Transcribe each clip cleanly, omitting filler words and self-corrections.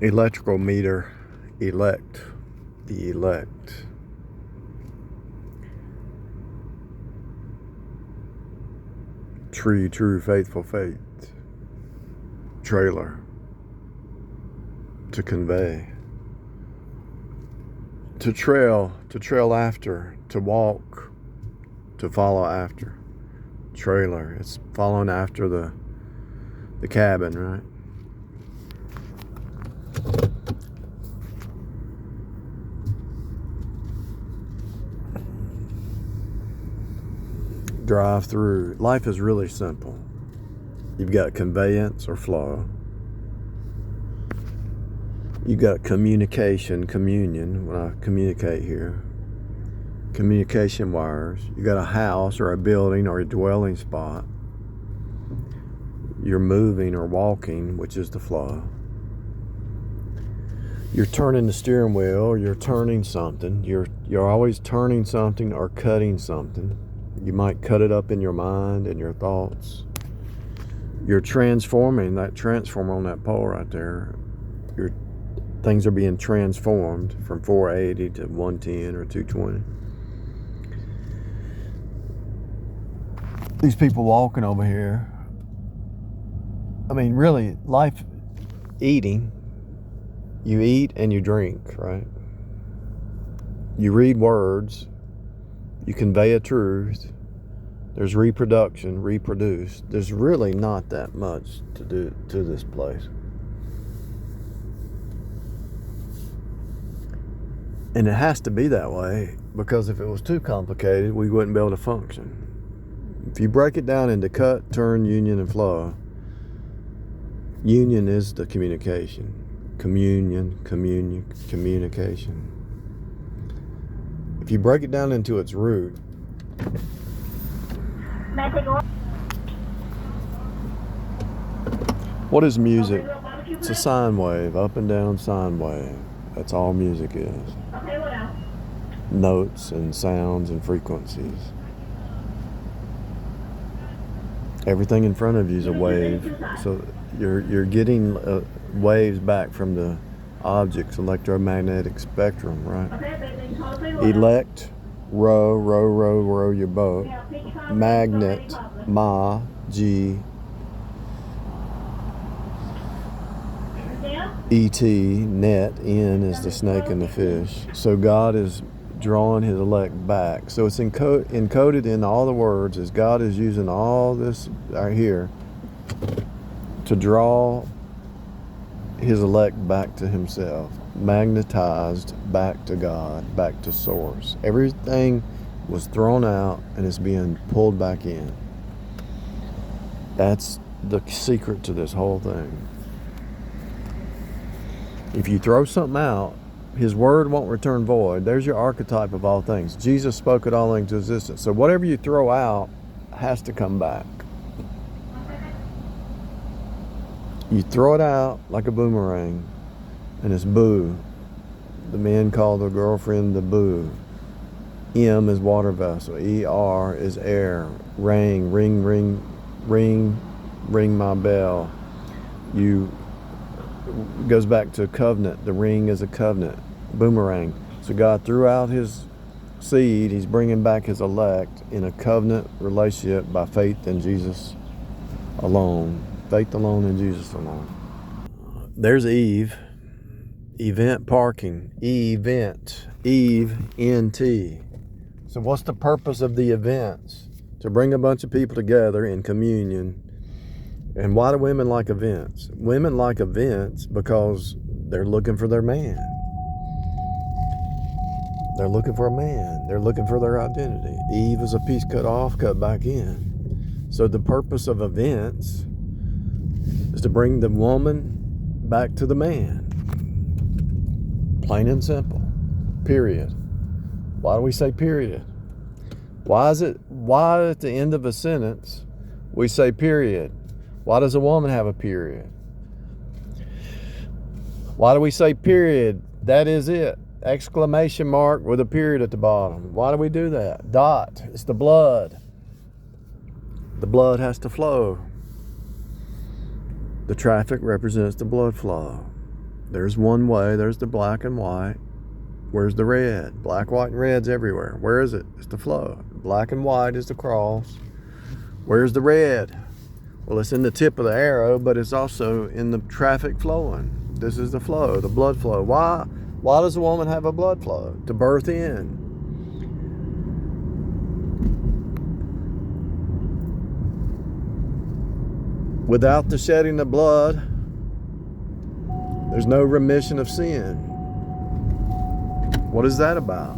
Electrical meter, elect, the elect. Tree, true, faithful, faith. Trailer, to convey. To trail after, to walk, to follow after. Trailer, it's following after the cabin, right? Drive through. Life is really simple. You've got conveyance or flow. You've got communication, communion, when I communicate here. Communication wires. You got a house or a building or a dwelling spot. You're moving or walking, which is the flow. You're turning the steering wheel, you're turning something. You're always turning something or cutting something. You might cut it up in your mind and your thoughts. You're transforming that transformer on that pole right there. Things are being transformed from 480 to 110 or 220. These people walking over here, I mean, really, life, eating, you eat and you drink, right? You read words, you convey a truth, there's reproduction, reproduce. There's really not that much to do to this place. And it has to be that way, because if it was too complicated, we wouldn't be able to function. If you break it down into cut, turn, union, and flow, union is the communication. Communion, communication. If you break it down into its root, what is music? It's a sine wave, up and down sine wave. That's all music is. Okay, what else? Notes and sounds and frequencies. Everything in front of you is a wave. So you're getting waves back from the object's electromagnetic spectrum, right? Elect, row your boat. Magnet, ma, G, ET, net, N is the snake and the fish. So God is drawing his elect back. So it's encoded in all the words as God is using all this right here to draw his elect back to himself, magnetized back to God, back to source. Everything was thrown out and it's being pulled back in. That's the secret to this whole thing. If you throw something out, his word won't return void. There's your archetype of all things. Jesus spoke it all into existence. So whatever you throw out has to come back. You throw it out like a boomerang, and it's boo. The men call the girlfriend the boo. M is water vessel. ER is air. Ring, ring, ring, ring, ring my bell. Goes back to covenant. The ring is a covenant. Boomerang. So God threw out his seed. He's bringing back his elect in a covenant relationship by faith in Jesus alone. Faith alone in Jesus alone. There's Eve. Event parking. Event. Eve, NT. So what's the purpose of the events? To bring a bunch of people together in communion. And why do women like events? Women like events because they're looking for their man. They're looking for a man. They're looking for their identity. Eve is a piece cut off, cut back in. So the purpose of events is to bring the woman back to the man. Plain and simple. Period. Why do we say period? Why at the end of a sentence we say period? Why does a woman have a period? Why do we say period? That is it. Exclamation mark with a period at the bottom. Why do we do that? Dot. It's the blood. The blood has to flow. The traffic represents the blood flow. There's one way. There's the black and white. Where's the red? Black, white, and red's everywhere. Where is it? It's the flow. Black and white is the cross. Where's the red? Well, it's in the tip of the arrow, but it's also in the traffic flowing. This is the flow, the blood flow. Why does a woman have a blood flow? To birth in. Without the shedding of blood, there's no remission of sin. What is that about?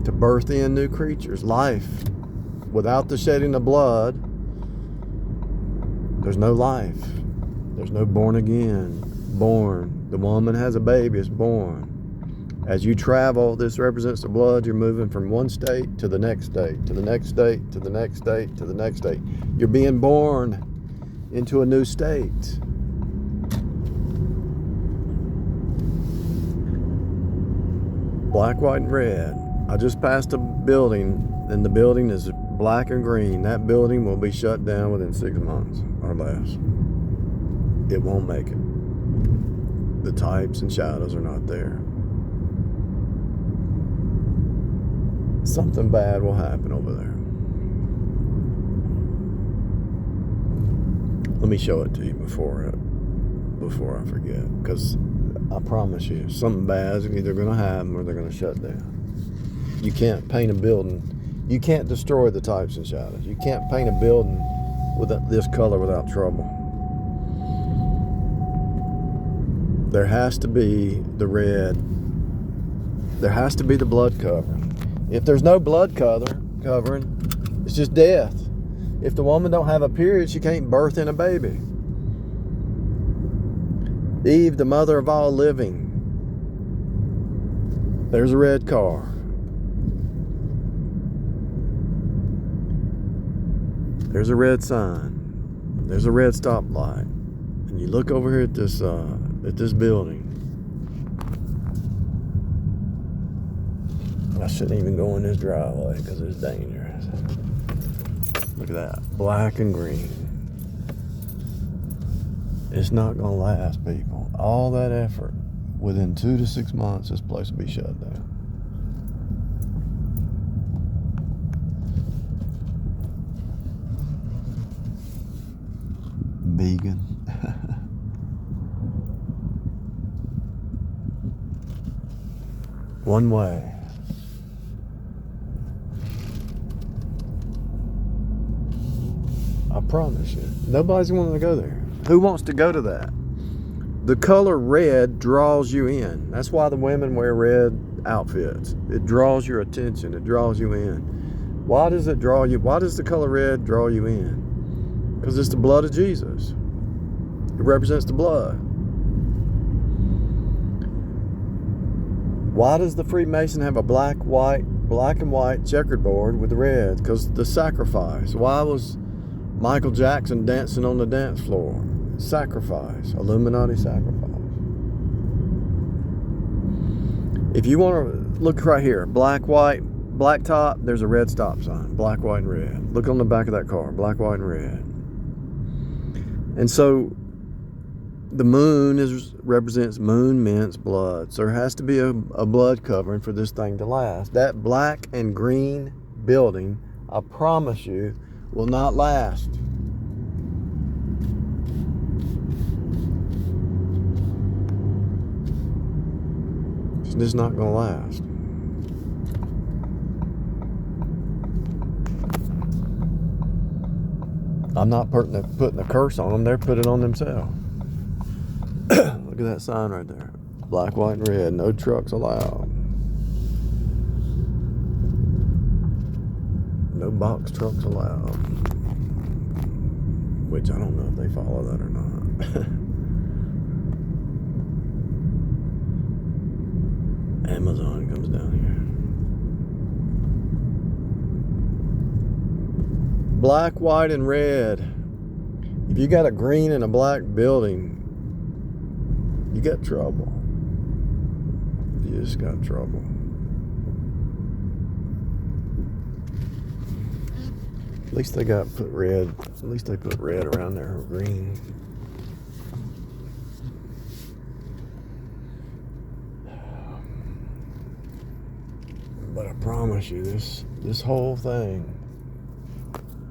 To birth in new creatures, life. Without the shedding of blood, there's no life. There's no born again. Born. The woman has a baby, it's born. As you travel, this represents the blood. You're moving from one state to the next state, to the next state, to the next state, to the next state. You're being born into a new state. Black, white, and red. I just passed a building, and the building is black and green. That building will be shut down within 6 months or less. It won't make it. The types and shadows are not there. Something bad will happen over there. Let me show it to you before I forget, because I promise you, something bad is either going to happen or they're going to shut down. You can't paint a building. You can't destroy the types and shadows. You can't paint a building with this color without trouble. There has to be the red. There has to be the blood covering. If there's no blood covering, it's just death. If the woman don't have a period, she can't birth in a baby. Eve, the mother of all living. There's a red car. There's a red sign. There's a red stoplight. And you look over here at this building. I shouldn't even go in this driveway because it's dangerous. Look at that. Black and green. It's not going to last, people. All that effort. Within 2 to 6 months, this place will be shut down. Vegan. One way. I promise you. Nobody's wanting to go there. Who wants to go to that? The color red draws you in. That's why the women wear red outfits. It draws your attention. It draws you in. Why does it draw you? Why does the color red draw you in? Because it's the blood of Jesus. It represents the blood. Why does the Freemason have a black and white checkered board with the red? Because the sacrifice. Why was Michael Jackson dancing on the dance floor? Sacrifice. Illuminati sacrifice. If you want to look right here, black, white, black top, there's a red stop sign. Black, white, and red. Look on the back of that car. Black, white, and red. And so the moon represents moon mints blood. So there has to be a blood covering for this thing to last. That black and green building, I promise you, will not last. It's just not going to last. I'm not putting a curse on them. They're putting it on themselves. Look at that sign right there. Black, white, and red. No trucks allowed. No box trucks allowed. Which I don't know if they follow that or not. Amazon comes down here. Black, white, and red. If you got a green and a black building, you got trouble. You just got trouble. At least they put red around there, or green. But I promise you, this whole thing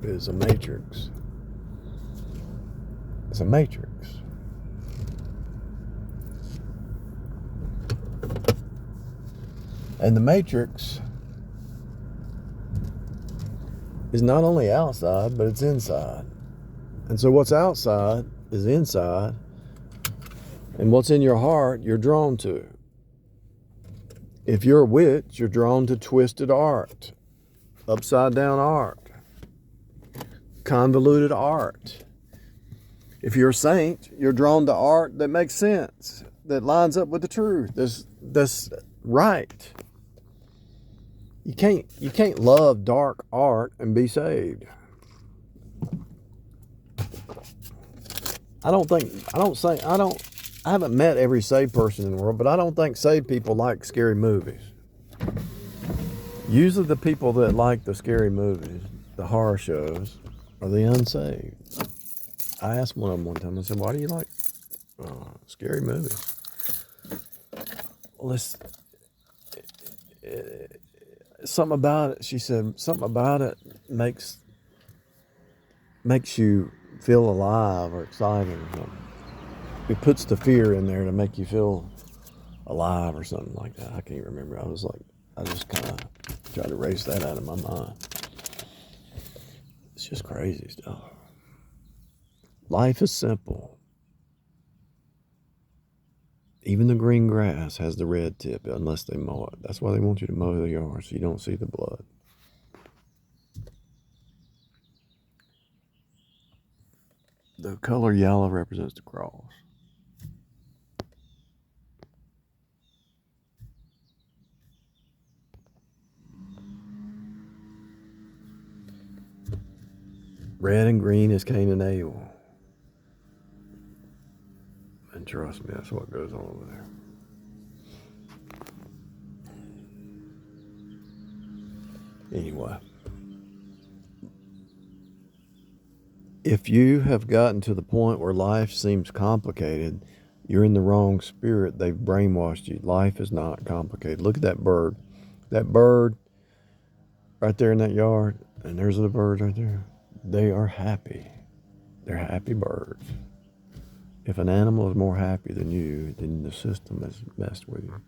is a matrix. It's a matrix. And the matrix is not only outside, but it's inside. And so what's outside is inside, and what's in your heart, you're drawn to. If you're a witch, you're drawn to twisted art, upside down art, convoluted art. If you're a saint, you're drawn to art that makes sense, that lines up with the truth. That's right. You can't love dark art and be saved. I haven't met every saved person in the world, but I don't think saved people like scary movies. Usually the people that like the scary movies, the horror shows, are the unsaved. I asked one of them one time, I said, why do you like scary movies? Well, something about it, she said, something about it makes you feel alive or excited or something. It puts the fear in there to make you feel alive or something like that. I can't remember. I just kind of tried to erase that out of my mind. It's just crazy stuff. Life is simple. Even the green grass has the red tip unless they mow it. That's why they want you to mow the yard so you don't see the blood. The color yellow represents the cross. Red and green is Cain and Abel. And trust me, that's what goes on over there. Anyway, if you have gotten to the point where life seems complicated, you're in the wrong spirit. They've brainwashed you. Life is not complicated. Look at that bird. That bird right there in that yard, and there's the bird right there. They are happy. They're happy birds. If an animal is more happy than you, then the system has messed with you.